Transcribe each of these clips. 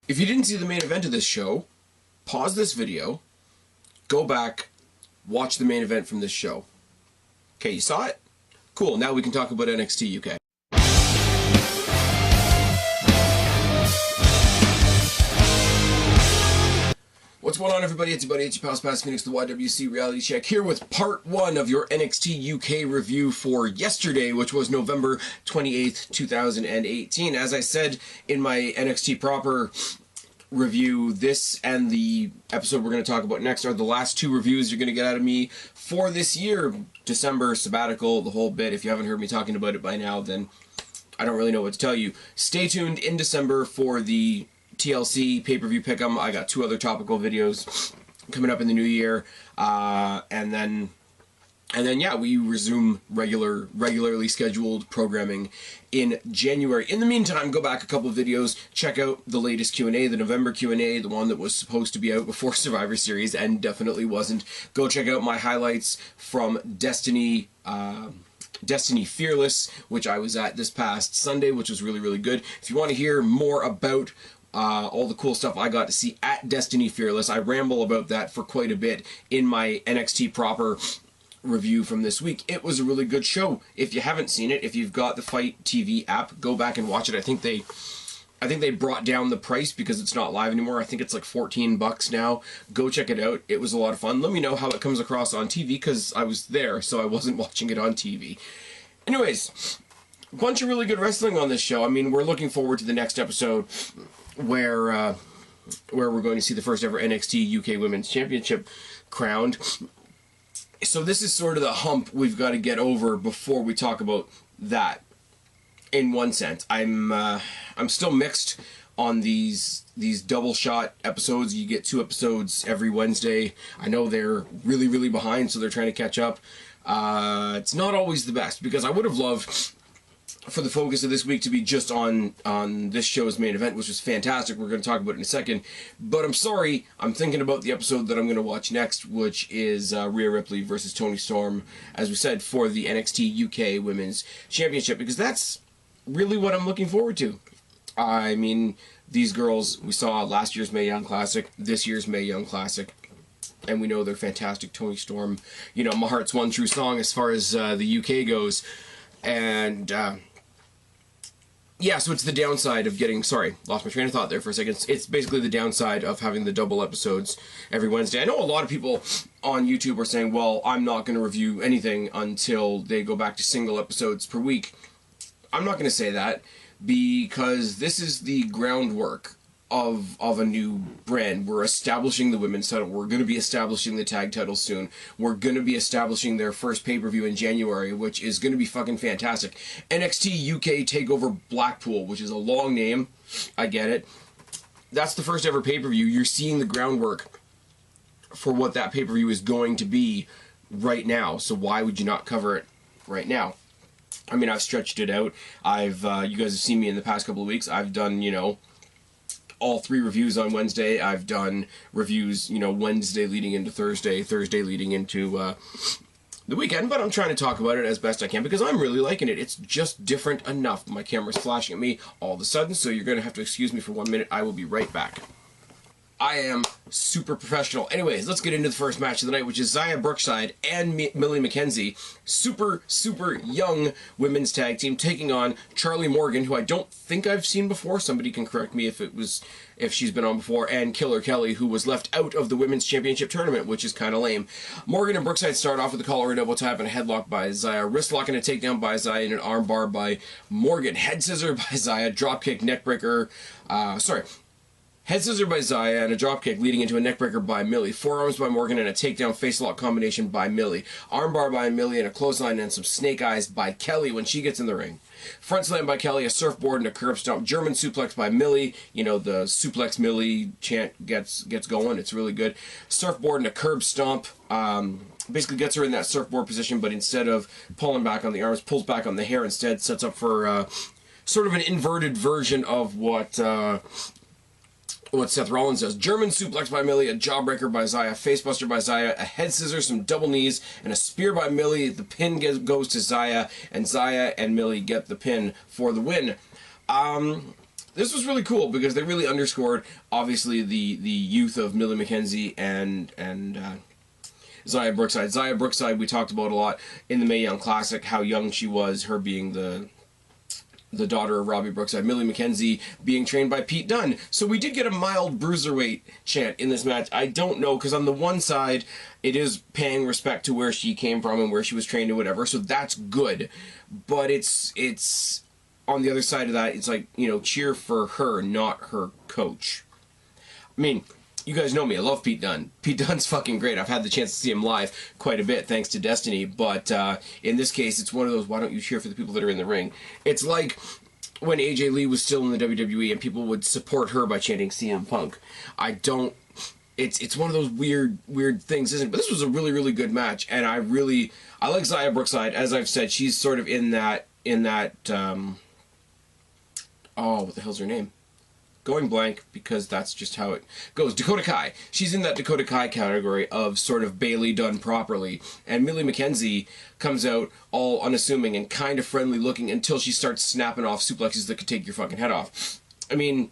If you didn't see the main event of this show, pause this video, go back, watch the main event from this show. Okay, you saw it? Cool, now we can talk about NXT UK. What's going on, everybody? It's your buddy, it's your pal Spaz Phoenix, the YWC Reality Check, here with part 1 of your NXT UK review for yesterday, which was November 28th, 2018. As I said in my NXT proper review, this and the episode we're going to talk about next are the last 2 reviews you're going to get out of me for this year. December, sabbatical, the whole bit. If you haven't heard me talking about it by now, then I don't really know what to tell you. Stay tuned in December for the TLC pay-per-view pick 'em. I got 2 other topical videos coming up in the new year, and then yeah, we resume regularly scheduled programming in January. In the meantime, go back a couple of videos, check out the latest Q&A, the November Q&A, the one that was supposed to be out before Survivor Series and definitely wasn't. Go check out my highlights from Destiny Fearless, which I was at this past Sunday, which was really good. If you want to hear more about all the cool stuff I got to see at Destiny Fearless, I ramble about that for quite a bit in my NXT proper review from this week. It was a really good show. If you haven't seen it, if you've got the Fight TV app, go back and watch it. I think they brought down the price because it's not live anymore. I think it's like $14 now. Go check it out. It was a lot of fun. Let me know how it comes across on TV because I was there, so I wasn't watching it on TV. Anyways, a bunch of really good wrestling on this show. I mean, we're looking forward to the next episode where we're going to see the first ever NXT UK Women's Championship crowned. So this is sort of the hump we've got to get over before we talk about that. In one sense, I'm still mixed on these double shot episodes. You get 2 episodes every Wednesday. I know they're really behind, so they're trying to catch up. It's not always the best because I would have loved for the focus of this week to be just on this show's main event, which was fantastic. We're going to talk about it in a second. But I'm sorry, I'm thinking about the episode that I'm going to watch next, which is Rhea Ripley versus Toni Storm, as we said, for the NXT UK Women's Championship, because that's really what I'm looking forward to. I mean, these girls, we saw last year's Mae Young Classic, this year's Mae Young Classic, and we know they're fantastic. Toni Storm, you know, my heart's one true song as far as the UK goes. And yeah, so it's the downside of getting, sorry, lost my train of thought there for a second. It's basically the downside of having the double episodes every Wednesday. I know a lot of people on YouTube are saying, well, I'm not going to review anything until they go back to single episodes per week. I'm not going to say that because this is the groundwork of a new brand. We're establishing the women's title. We're going to be establishing the tag title soon. We're going to be establishing their first pay-per-view in January, which is going to be fucking fantastic. NXT UK Takeover Blackpool, which is a long name. I get it. That's the first ever pay-per-view. You're seeing the groundwork for what that pay-per-view is going to be right now. So why would you not cover it right now? I mean, I've stretched it out. you guys have seen me in the past couple of weeks. I've done, you know, all 3 reviews on Wednesday. I've done reviews, you know, Wednesday leading into Thursday, Thursday leading into the weekend, but I'm trying to talk about it as best I can because I'm really liking it. It's just different enough. My camera's flashing at me all of a sudden, so you're going to have to excuse me for 1 minute. I will be right back. I am super professional. Anyways, let's get into the first match of the night, which is Xia Brookside and Millie McKenzie, super young women's tag team, taking on Charlie Morgan, who I don't think I've seen before. Somebody can correct me if she's been on before, and Killer Kelly, who was left out of the women's championship tournament, which is kind of lame. Morgan and Brookside start off with a collar double tap and a headlock by Xia, wrist lock and a takedown by Xia, and an arm bar by Morgan, head scissor by Xia, dropkick, neckbreaker, head scissor by Xia and a dropkick leading into a neckbreaker by Millie. Forearms by Morgan and a takedown face lock combination by Millie. Armbar by Millie and a clothesline and some snake eyes by Kelly when she gets in the ring. Front slam by Kelly, a surfboard and a curb stomp. German suplex by Millie. You know, the suplex Millie chant gets going. It's really good. Surfboard and a curb stomp. Basically gets her in that surfboard position, but instead of pulling back on the arms, pulls back on the hair instead. Sets up for sort of an inverted version of what Seth Rollins does. German suplex by Millie, a jawbreaker by Xia, facebuster by Xia, a head scissor, some double knees, and a spear by Millie. The pin goes to Xia, and Xia and Millie get the pin for the win. this was really cool because they really underscored, obviously, the youth of Millie McKenzie and Xia Brookside. Xia Brookside, we talked about a lot in the Mae Young Classic, how young she was, her being the daughter of Robbie Brookside. Millie McKenzie being trained by Pete Dunne. So we did get a mild bruiserweight chant in this match. I don't know, because on the one side, it is paying respect to where she came from and where she was trained and whatever, so that's good. But it's on the other side of that, it's like, you know, cheer for her, not her coach. I mean, you guys know me, I love Pete Dunne. Pete Dunne's fucking great. I've had the chance to see him live quite a bit, thanks to Destiny, but in this case, it's one of those, why don't you cheer for the people that are in the ring? It's like when AJ Lee was still in the WWE and people would support her by chanting CM Punk. I don't... It's one of those weird things, isn't it? But this was a really, really good match, and I like Xia Brookside. As I've said, she's sort of in that, oh, what the hell's her name? Going blank, because that's just how it goes. Dakota Kai. She's in that Dakota Kai category of sort of Bailey done properly. And Millie McKenzie comes out all unassuming and kind of friendly looking until she starts snapping off suplexes that could take your fucking head off. I mean,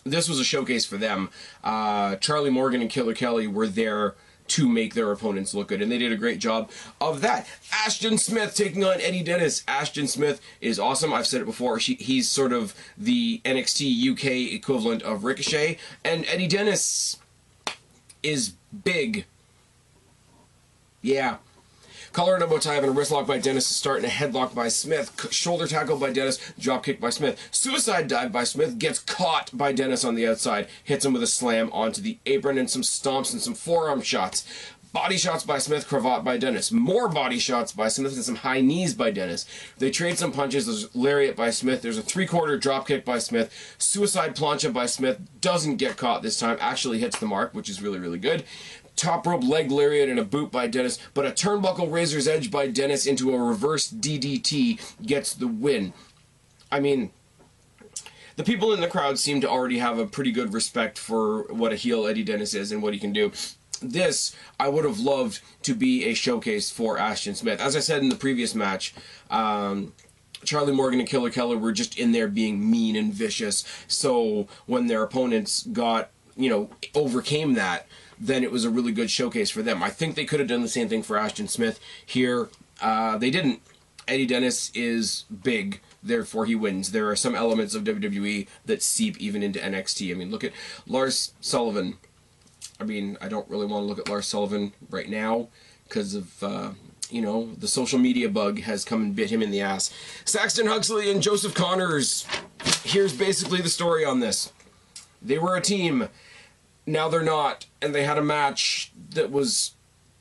this was a showcase for them. Charlie Morgan and Killer Kelly were there to make their opponents look good, and they did a great job of that. Ashton Smith taking on Eddie Dennis. Ashton Smith is awesome. I've said it before. He's sort of the NXT UK equivalent of Ricochet, and Eddie Dennis is big. Yeah. Collar and elbow tie and a wrist lock by Dennis to start, and a headlock by Smith. Shoulder tackle by Dennis. Drop kick by Smith. Suicide dive by Smith. Gets caught by Dennis on the outside. Hits him with a slam onto the apron and some stomps and some forearm shots. Body shots by Smith. Cravat by Dennis. More body shots by Smith and some high knees by Dennis. They trade some punches. There's lariat by Smith. There's a 3/4 drop kick by Smith. Suicide plancha by Smith. Doesn't get caught this time. Actually hits the mark, which is really, really good. Top rope leg lariat and a boot by Dennis, but a turnbuckle razor's edge by Dennis into a reverse DDT gets the win. I mean, the people in the crowd seem to already have a pretty good respect for what a heel Eddie Dennis is and what he can do. This, I would have loved to be a showcase for Ashton Smith. As I said in the previous match, Charlie Morgan and Killer Kelly were just in there being mean and vicious, so when their opponents got, you know, overcame that, then it was a really good showcase for them. I think they could have done the same thing for Ashton Smith here. They didn't. Eddie Dennis is big, therefore he wins. There are some elements of WWE that seep even into NXT. I mean, look at Lars Sullivan. I mean, I don't really want to look at Lars Sullivan right now because of, you know, the social media bug has come and bit him in the ass. Saxton Huxley and Joseph Connors. Here's basically the story on this. They were a team. Now they're not, and they had a match that was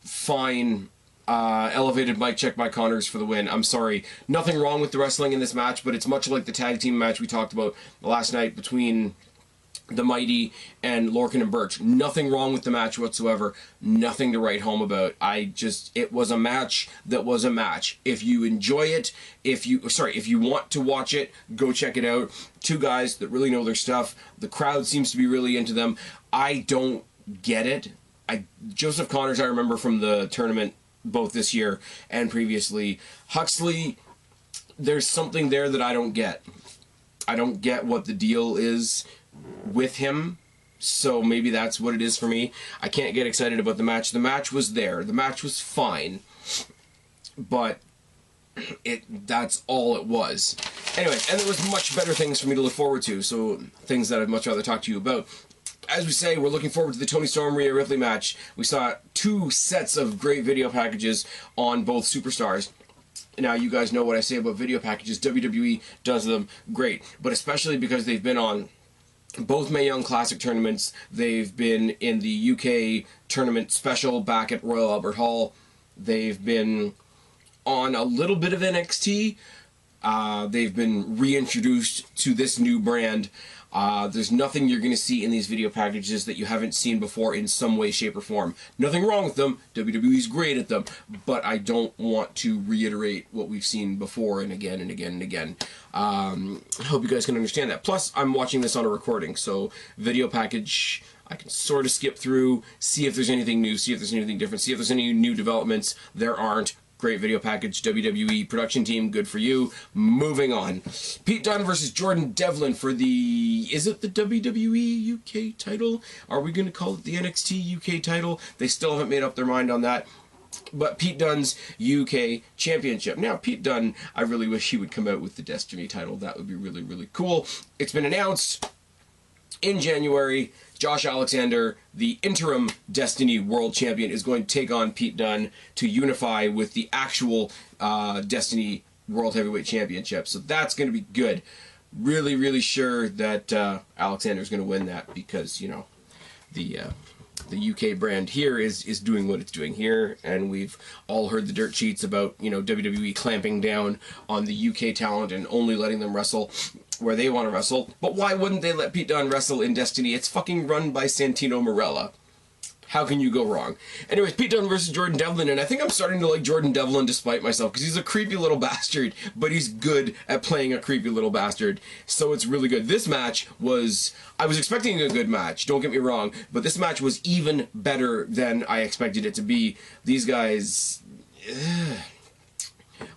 fine. Elevated mic check by Connors for the win. I'm sorry. Nothing wrong with the wrestling in this match, but it's much like the tag team match we talked about last night between the Mighty and Lorcan and Birch. Nothing wrong with the match whatsoever. Nothing to write home about. It was a match that was a match. If you enjoy it, if you want to watch it, go check it out. Two guys that really know their stuff. The crowd seems to be really into them. I don't get it. Joseph Connors, I remember from the tournament both this year and previously. Huxley, there's something there that I don't get. I don't get what the deal is with him, so maybe that's what it is for me. I can't get excited about the match. The match was there. The match was fine, but that's all it was. Anyway, and there was much better things for me to look forward to, so things that I'd much rather talk to you about. As we say, we're looking forward to the Toni Storm Rhea Ripley match. We saw 2 sets of great video packages on both superstars. Now, you guys know what I say about video packages. WWE does them great, but especially because they've been on both Mae Young Classic tournaments. They've been in the UK tournament special back at Royal Albert Hall. They've been on a little bit of NXT. They've been reintroduced to this new brand. There's nothing you're going to see in these video packages that you haven't seen before in some way, shape, or form. Nothing wrong with them. WWE's great at them. But I don't want to reiterate what we've seen before and again and again and again. I hope you guys can understand that. Plus, I'm watching this on a recording, so video package, I can sort of skip through, see if there's anything new, see if there's anything different, see if there's any new developments. There aren't. Great video package, WWE production team, good for you. Moving on. Pete Dunne versus Jordan Devlin for the... Is it the WWE UK title? Are we going to call it the NXT UK title? They still haven't made up their mind on that. But Pete Dunne's UK Championship. Now, Pete Dunne, I really wish he would come out with the Destiny title. That would be really, really cool. It's been announced in January. Josh Alexander, the interim Destiny World Champion, is going to take on Pete Dunne to unify with the actual Destiny World Heavyweight Championship. So that's going to be good. Really, really sure that Alexander's going to win that because, you know, the UK brand here is doing what it's doing here, and we've all heard the dirt sheets about, you know, WWE clamping down on the UK talent and only letting them wrestle where they want to wrestle. But why wouldn't they let Pete Dunne wrestle in Destiny? It's fucking run by Santino Marella. How can you go wrong? Anyways, Pete Dunne versus Jordan Devlin, and I think I'm starting to like Jordan Devlin despite myself, because he's a creepy little bastard, but he's good at playing a creepy little bastard, so it's really good. This match was... I was expecting a good match, don't get me wrong, but this match was even better than I expected it to be. These guys...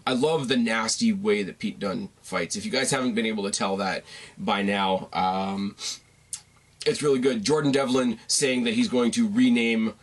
I love the nasty way that Pete Dunne fights. If you guys haven't been able to tell that by now, it's really good. Jordan Devlin saying that he's going to rename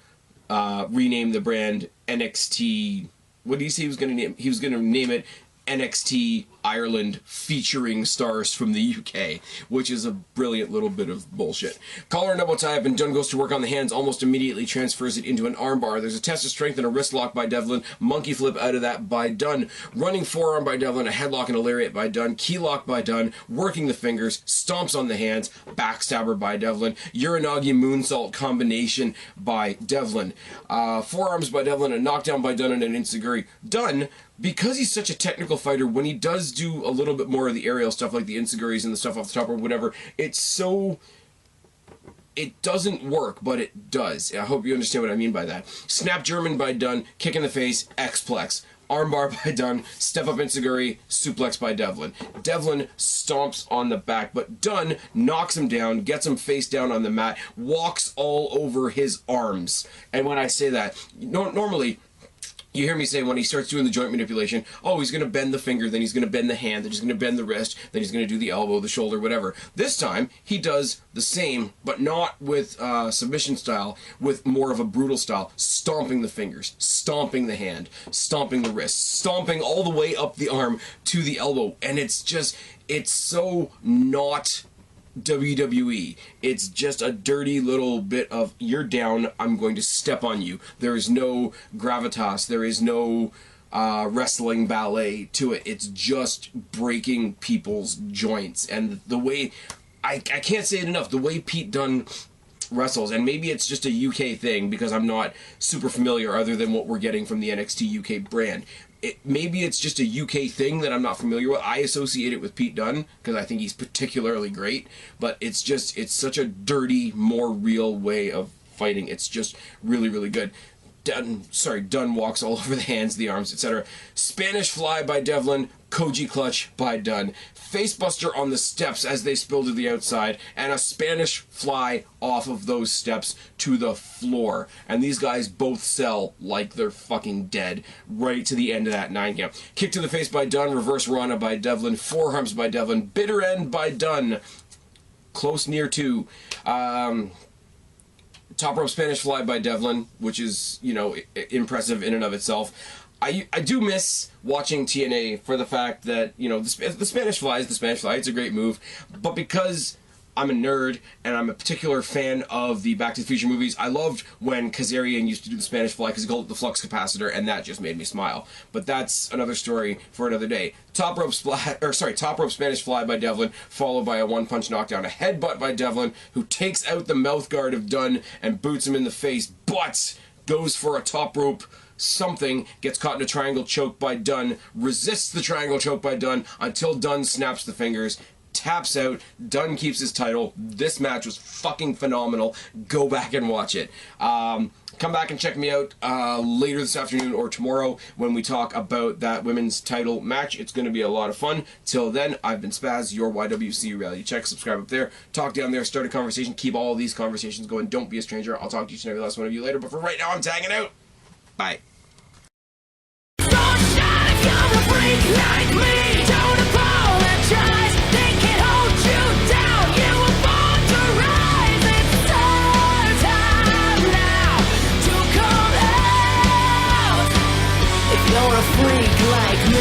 the brand NXT. What did he say he was going to name? He was going to name it NXT Ireland, featuring stars from the UK, which is a brilliant little bit of bullshit. Collar and elbow tie up, and Dunne goes to work on the hands, almost immediately transfers it into an armbar. There's a test of strength and a wrist lock by Devlin, monkey flip out of that by Dunne, running forearm by Devlin, a headlock and a lariat by Dunne, key lock by Dunne, working the fingers, stomps on the hands, backstabber by Devlin, Uranagi moonsault combination by Devlin, forearms by Devlin, a knockdown by Dunne, and an enziguri. Dunne, because he's such a technical fighter, when he does do a little bit more of the aerial stuff, like the enziguris and the stuff off the top or whatever, it's so... It doesn't work, but it does. I hope you understand what I mean by that. Snap German by Dunne, kick in the face, X-plex. Armbar by Dunne, step up enziguri, suplex by Devlin. Devlin stomps on the back, but Dunne knocks him down, gets him face down on the mat, walks all over his arms. And when I say that, normally... You hear me say when he starts doing the joint manipulation, oh, he's going to bend the finger, then he's going to bend the hand, then he's going to bend the wrist, then he's going to do the elbow, the shoulder, whatever. This time, he does the same, but not with submission style, with more of a brutal style, stomping the fingers, stomping the hand, stomping the wrist, stomping all the way up the arm to the elbow. And it's just, it's so not WWE. It's just a dirty little bit of, you're down, I'm going to step on you. There is no gravitas, there is no wrestling ballet to it. It's just breaking people's joints. And the way, I can't say it enough, the way Pete Dunne wrestles, and maybe it's just a UK thing because I'm not super familiar other than what we're getting from the NXT UK brand. Maybe it's just a UK thing that I'm not familiar with. I associate it with Pete Dunne because I think he's particularly great, but it's just, it's such a dirty, more real way of fighting. It's just really, really good. Dunne walks all over the hands, the arms, etc. Spanish fly by Devlin, Koji clutch by Dunne. Facebuster on the steps as they spill to the outside, and a Spanish fly off of those steps to the floor. And these guys both sell like they're fucking dead right to the end of that 9 count. Kick to the face by Dunne, reverse Rana by Devlin, forearms by Devlin, bitter end by Dunne. Close near to. Top rope Spanish fly by Devlin, which is, you know, impressive in and of itself. I do miss watching TNA for the fact that, you know, the Spanish fly is the Spanish fly. It's a great move. But because I'm a nerd and I'm a particular fan of the Back to the Future movies, I loved when Kazarian used to do the Spanish fly because he called it the flux capacitor, and that just made me smile. But that's another story for another day. Top rope Spanish fly by Devlin, followed by a one-punch knockdown. A headbutt by Devlin, who takes out the mouth guard of Dunne and boots him in the face, but goes for a top rope something, gets caught in a triangle choke by Dunne, resists the triangle choke by Dunne until Dunne snaps the fingers, taps out, Dunne keeps his title. This match was fucking phenomenal. Go back and watch it. Come back and check me out later this afternoon or tomorrow when we talk about that women's title match. It's going to be a lot of fun. Till then, I've been Spaz, your YWC reality check. Subscribe up there, talk down there, start a conversation, keep all of these conversations going. Don't be a stranger. I'll talk to each and every last one of you later, but for right now, I'm tagging out. Bye. like me, don't apologize. They can't hold you down. You were born to rise. It's our time now to come out. If you're a freak like me.